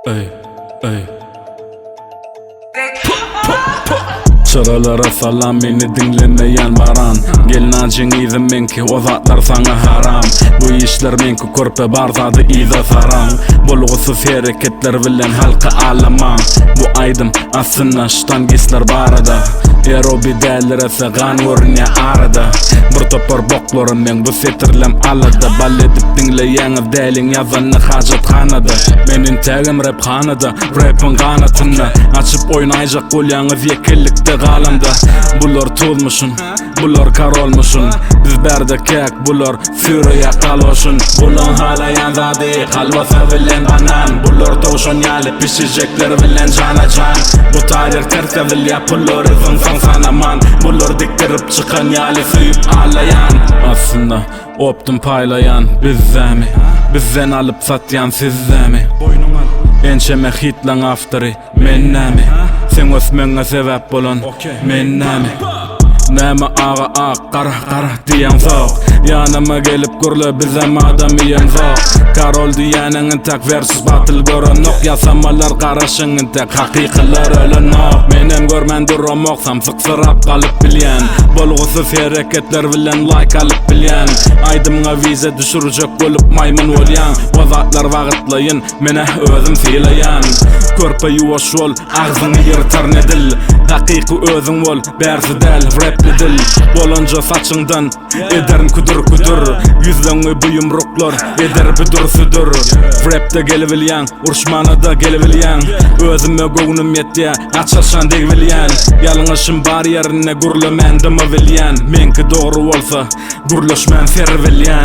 Ey, ey. Çıralara salam beni dinlemeyen baran. Gelnacın izi menki o zatlar sana haram. Bu işler menki körpe barzadı izi saran. Bulgusuz hareketler bilen halka alaman. Bu aydım aslında ştan gisler barada. Erobi derlere sığan görünye arada. Bir topar boklarım men bu setirlem alada. Bal edip dinleyeniz delin yazanı hacethanada. Menin tegim rap hanada, rapın kanatında. Açıp oynayacak olyanız yekillikte galamda. Bular tolmuşun, bular kar olmuşun. Biz berde kek, bular sürüye kalmışın. Bulan hala yanzadı, halvasa bilen banan. Bular tavşan yalı, pişecekler bilen cana can. Bu tarih tertevil yapılır, izin sanaman. Bular diktirip çıkan yalı suyup ağlayan. Aslında optum paylayan bizzemi. Bizden alıp satyan sizzemi. Ençeme hitlan aftırı mennemi. Sen osmenge sebep bolon mennemi. Näme ağa ağa qara diyen zok. Yanıma gelip gurlu bizem adamiyem zok. Karol diyenin tak versiz batıl görün nok. Yasamalar qarashın tak haqiqiler ölün nok. Menem görmen durum oksam sıksırap kalıp bilyen. Bolgusuz hareketler bilen like alıp bilyen. Aydımga vize düşürecek olup maymun olyan. O zatlar vaqitlayın mene özüm filayan. Körpe yuvaş ol ağzını yırtar nedil. Haqiqi özün ol bersi del rapli dil. Bolonca saçından ederin kudur kudur. Yüzlöňe bu yumruklar eder büdür südür. Rapte gelebilyen, urşmana da gelebilyen. Özüme göwnüm yetdi, açaşan degbilyen. Yalıňyşym bar yerine gurlu mendimi bilyen. Menki doğru bolsa gurlaşman servilyen.